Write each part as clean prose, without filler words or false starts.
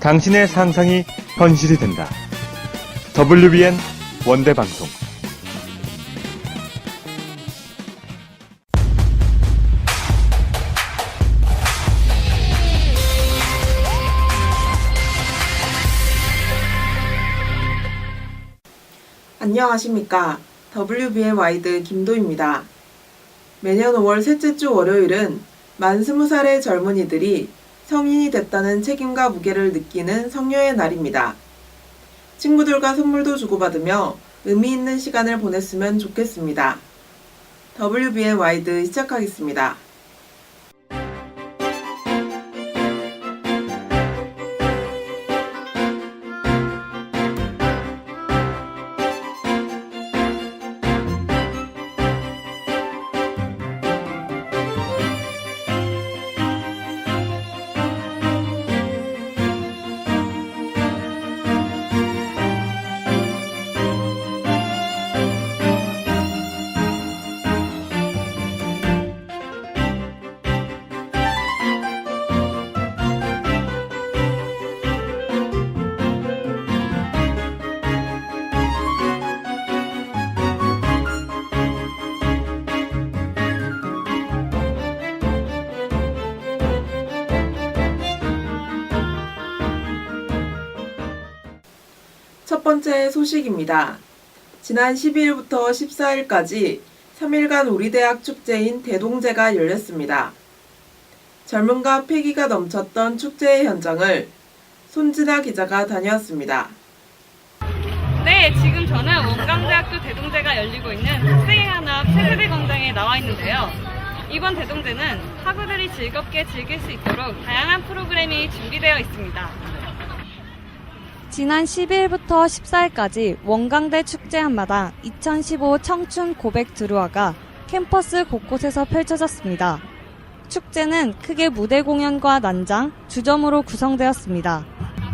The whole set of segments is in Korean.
당신의 상상이 현실이 된다. WBN 원대방송. 안녕하십니까. WBN 와이드 김도입니다. 매년 5월 셋째 주 월요일은 만 20살의 젊은이들이 성인이 됐다는 책임과 무게를 느끼는 성녀의 날입니다. 친구들과 선물도 주고받으며 의미 있는 시간을 보냈으면 좋겠습니다. WBN 와이드 시작하겠습니다. 첫 번째 소식입니다. 지난 12일부터 14일까지 3일간 우리 대학 축제인 대동제가 열렸습니다. 젊음과 패기가 넘쳤던 축제의 현장을 손진아 기자가 다녀왔습니다. 네, 지금 저는 원광대학교 대동제가 열리고 있는 학생회연합 세세대 광장에 나와 있는데요. 이번 대동제는 학우들이 즐겁게 즐길 수 있도록 다양한 프로그램이 준비되어 있습니다. 지난 12일부터 14일까지 원광대 축제 한마당 2015 청춘 고백 드루아가 캠퍼스 곳곳에서 펼쳐졌습니다. 축제는 크게 무대 공연과 난장, 주점으로 구성되었습니다.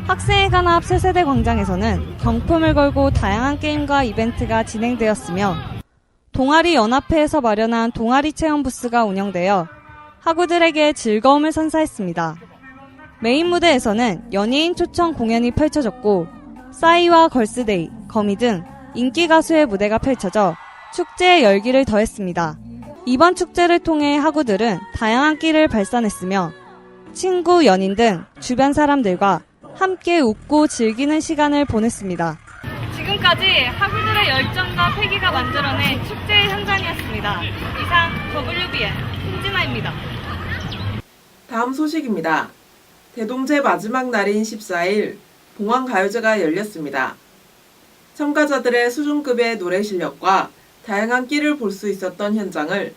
학생회관앞 세세대 광장에서는 경품을 걸고 다양한 게임과 이벤트가 진행되었으며 동아리 연합회에서 마련한 동아리 체험 부스가 운영되어 학우들에게 즐거움을 선사했습니다. 메인 무대에서는 연예인 초청 공연이 펼쳐졌고 싸이와 걸스데이, 거미 등 인기 가수의 무대가 펼쳐져 축제의 열기를 더했습니다. 이번 축제를 통해 학우들은 다양한 끼를 발산했으며 친구, 연인 등 주변 사람들과 함께 웃고 즐기는 시간을 보냈습니다. 지금까지 학우들의 열정과 패기가 만들어낸 축제의 현장이었습니다. 이상 WBN 손진아입니다. 다음 소식입니다. 대동제 마지막 날인 14일 봉황가요제가 열렸습니다. 참가자들의 수준급의 노래 실력과 다양한 끼를 볼 수 있었던 현장을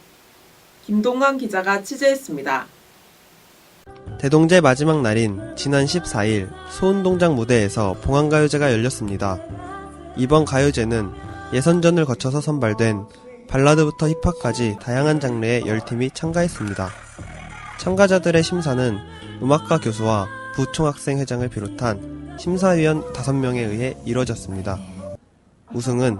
김동관 기자가 취재했습니다. 대동제 마지막 날인 지난 14일 소운동장 무대에서 봉황가요제가 열렸습니다. 이번 가요제는 예선전을 거쳐서 선발된 발라드부터 힙합까지 다양한 장르의 10팀이 참가했습니다. 참가자들의 심사는 음악과 교수와 부총학생회장을 비롯한 심사위원 5명에 의해 이뤄졌습니다. 우승은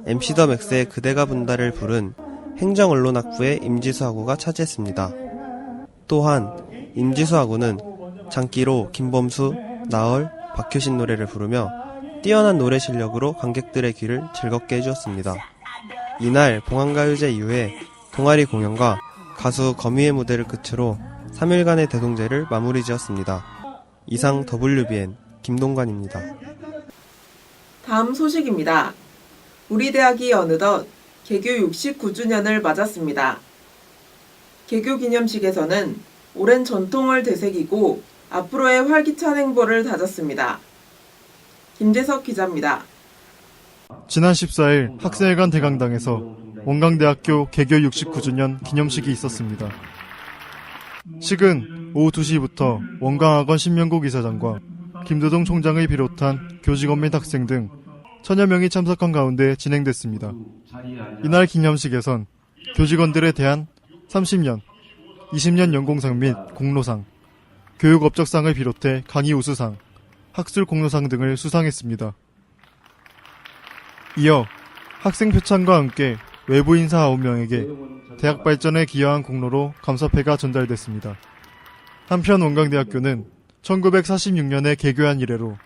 MC 더 맥스의 그대가 분다를 부른 행정언론학부의 임지수 학우가 차지했습니다. 또한 임지수 학우는 장기로 김범수, 나얼, 박효신 노래를 부르며 뛰어난 노래 실력으로 관객들의 귀를 즐겁게 해주었습니다. 이날 봉황가요제 이후에 동아리 공연과 가수 거미의 무대를 끝으로 3일간의 대동제를 마무리 지었습니다. 이상 WBN 김동관입니다. 다음 소식입니다. 우리 대학이 어느덧 개교 69주년을 맞았습니다. 개교 기념식에서는 오랜 전통을 되새기고 앞으로의 활기찬 행보를 다졌습니다. 김재석 기자입니다. 지난 14일 학생회관 대강당에서 원광대학교 개교 69주년 기념식이 있었습니다. 식은 오후 2시부터 원광학원 신명국 이사장과 김도동 총장을 비롯한 교직원 및 학생 등 천여 명이 참석한 가운데 진행됐습니다. 이날 기념식에선 교직원들에 대한 30년, 20년 연공상 및 공로상, 교육업적상을 비롯해 강의 우수상, 학술 공로상 등을 수상했습니다. 이어 학생 표창과 함께 외부 인사 9명에게 대학 발전에 기여한 공로로 감사패가 전달됐습니다. 한편 원광대학교는 1946년에 개교한 이래로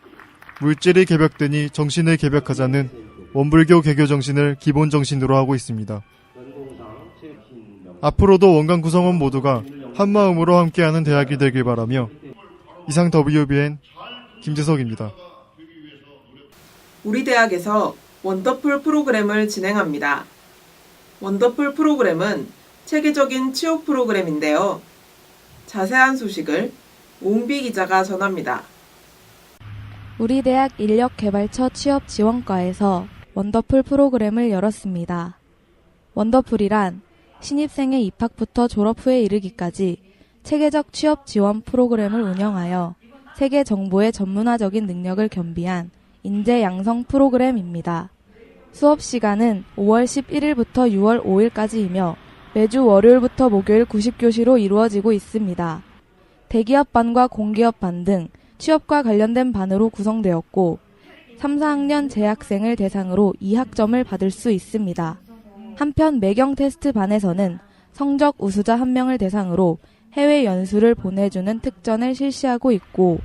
물질이 개벽되니 정신을 개벽하자는 원불교 개교 정신을 기본 정신으로 하고 있습니다. 앞으로도 원광 구성원 모두가 한마음으로 함께하는 대학이 되길 바라며 이상 WBN 김재석입니다. 우리 대학에서 원더풀 프로그램을 진행합니다. 원더풀 프로그램은 체계적인 취업 프로그램인데요. 자세한 소식을 오은비 기자가 전합니다. 우리 대학 인력개발처 취업지원과에서 원더풀 프로그램을 열었습니다. 원더풀이란 신입생의 입학부터 졸업 후에 이르기까지 체계적 취업 지원 프로그램을 운영하여 세계 정보의 전문화적인 능력을 겸비한 인재 양성 프로그램입니다. 수업 시간은 5월 11일부터 6월 5일까지이며 매주 월요일부터 목요일 90교시로 이루어지고 있습니다. 대기업 반과 공기업 반 등 취업과 관련된 반으로 구성되었고 3, 4학년 재학생을 대상으로 2학점을 받을 수 있습니다. 한편 매경 테스트 반에서는 성적 우수자 1명을 대상으로 해외 연수를 보내주는 특전을 실시하고 있고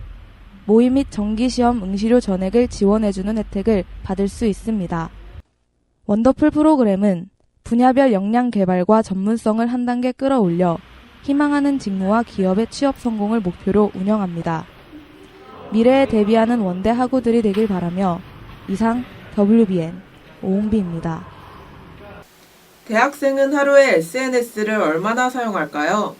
모의 및 정기시험 응시료 전액을 지원해주는 혜택을 받을 수 있습니다. 원더풀 프로그램은 분야별 역량 개발과 전문성을 한 단계 끌어올려 희망하는 직무와 기업의 취업 성공을 목표로 운영합니다. 미래에 대비하는 원대 학우들이 되길 바라며 이상 WBN 오은비입니다. 대학생은 하루에 SNS를 얼마나 사용할까요?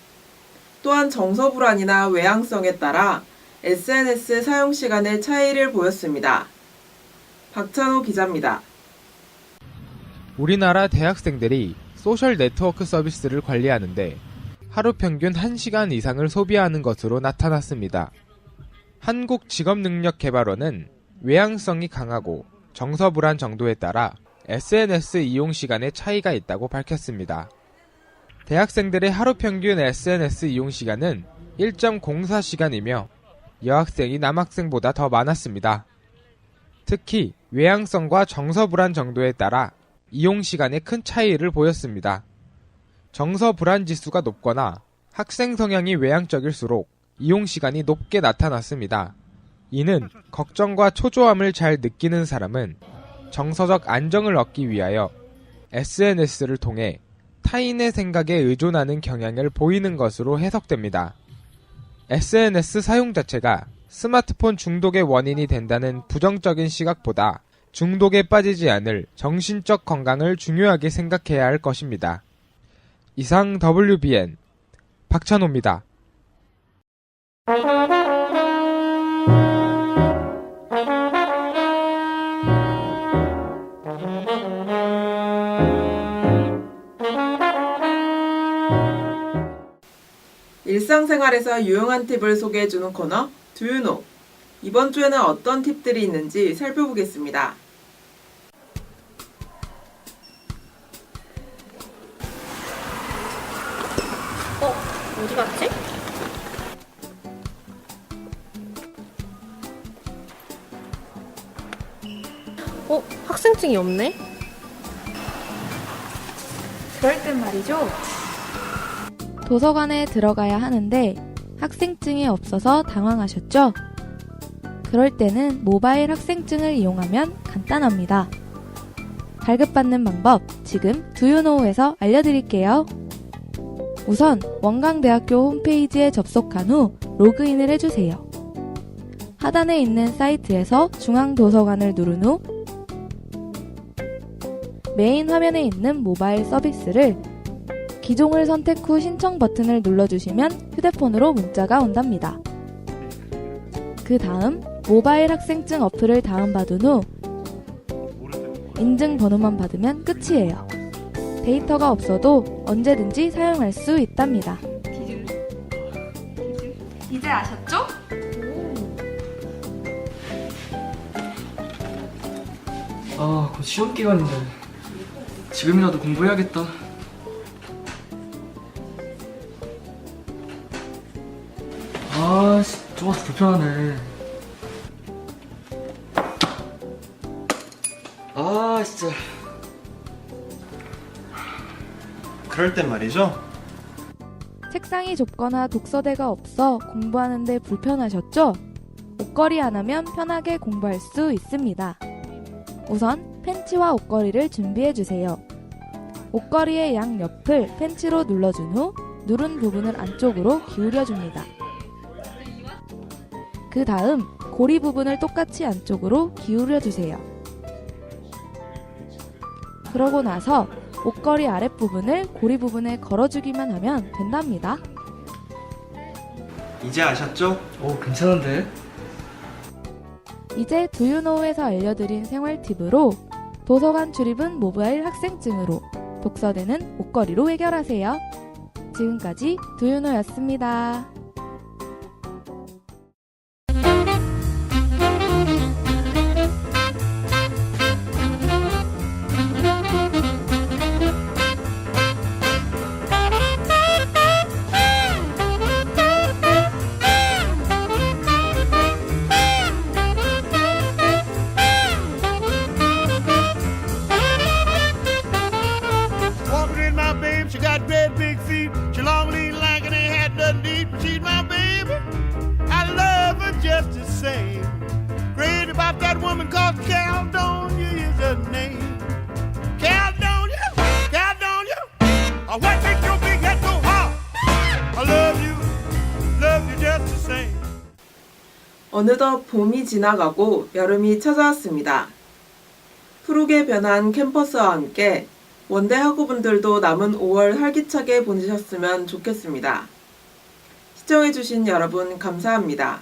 또한 정서 불안이나 외향성에 따라 SNS 사용 시간의 차이를 보였습니다. 박찬호 기자입니다. 우리나라 대학생들이 소셜 네트워크 서비스를 관리하는데 하루 평균 1시간 이상을 소비하는 것으로 나타났습니다. 한국직업능력개발원은 외향성이 강하고 정서불안 정도에 따라 SNS 이용 시간에 차이가 있다고 밝혔습니다. 대학생들의 하루 평균 SNS 이용 시간은 1.04시간이며 여학생이 남학생보다 더 많았습니다. 특히 외향성과 정서불안 정도에 따라 이용 시간에 큰 차이를 보였습니다. 정서불안 지수가 높거나 학생 성향이 외향적일수록 이용 시간이 높게 나타났습니다. 이는 걱정과 초조함을 잘 느끼는 사람은 정서적 안정을 얻기 위하여 SNS를 통해 타인의 생각에 의존하는 경향을 보이는 것으로 해석됩니다. SNS 사용 자체가 스마트폰 중독의 원인이 된다는 부정적인 시각보다 중독에 빠지지 않을 정신적 건강을 중요하게 생각해야 할 것입니다. 이상 WBN 박찬호입니다. 일상생활에서 유용한 팁을 소개해주는 코너 Do You Know? 이번 주에는 어떤 팁들이 있는지 살펴보겠습니다. 어디 갔지? 학생증이 없네? 그럴 땐 말이죠. 도서관에 들어가야 하는데 학생증이 없어서 당황하셨죠? 그럴 때는 모바일 학생증을 이용하면 간단합니다. 발급받는 방법 지금 두유노우에서 알려드릴게요. 우선 원광대학교 홈페이지에 접속한 후 로그인을 해주세요. 하단에 있는 사이트에서 중앙도서관을 누른 후 메인 화면에 있는 모바일 서비스를 기종을 선택 후 신청 버튼을 눌러주시면 휴대폰으로 문자가 온답니다. 그 다음 모바일 학생증 어플을 다운받은 후 인증번호만 받으면 끝이에요. 데이터가 없어도 언제든지 사용할 수 있답니다. 이제 아셨죠? 아, 곧 시험 기간인데 지금이라도 공부해야겠다. 아, 좁아서 불편하네. 아, 진짜. 그럴 땐 말이죠. 책상이 좁거나 독서대가 없어 공부하는데 불편하셨죠? 옷걸이 하나면 편하게 공부할 수 있습니다. 우선 펜치와 옷걸이를 준비해주세요. 옷걸이의 양 옆을 펜치로 눌러준 후 누른 부분을 안쪽으로 기울여줍니다. 그 다음 고리 부분을 똑같이 안쪽으로 기울여주세요. 그러고 나서 옷걸이 아랫부분을 고리 부분에 걸어주기만 하면 된답니다. 이제 아셨죠? 오, 괜찮은데? 이제 두유노우에서 알려드린 생활 팁으로 도서관 출입은 모바일 학생증으로, 독서대는 옷걸이로 해결하세요. 지금까지 두유노였습니다. She got great big feet. She long lean like and ain't had nothing to eat, but she's my baby. I love her just the same. Crazy about that woman called Caledonia is her name. Caledonia, Caledonia. What makes your big head so hard? I love you just the same. 어느덧 봄이 지나가고 여름이 찾아왔습니다. 푸르게 변한 캠퍼스와 함께 원대 학우분들도 남은 5월 활기차게 보내셨으면 좋겠습니다. 시청해주신 여러분 감사합니다.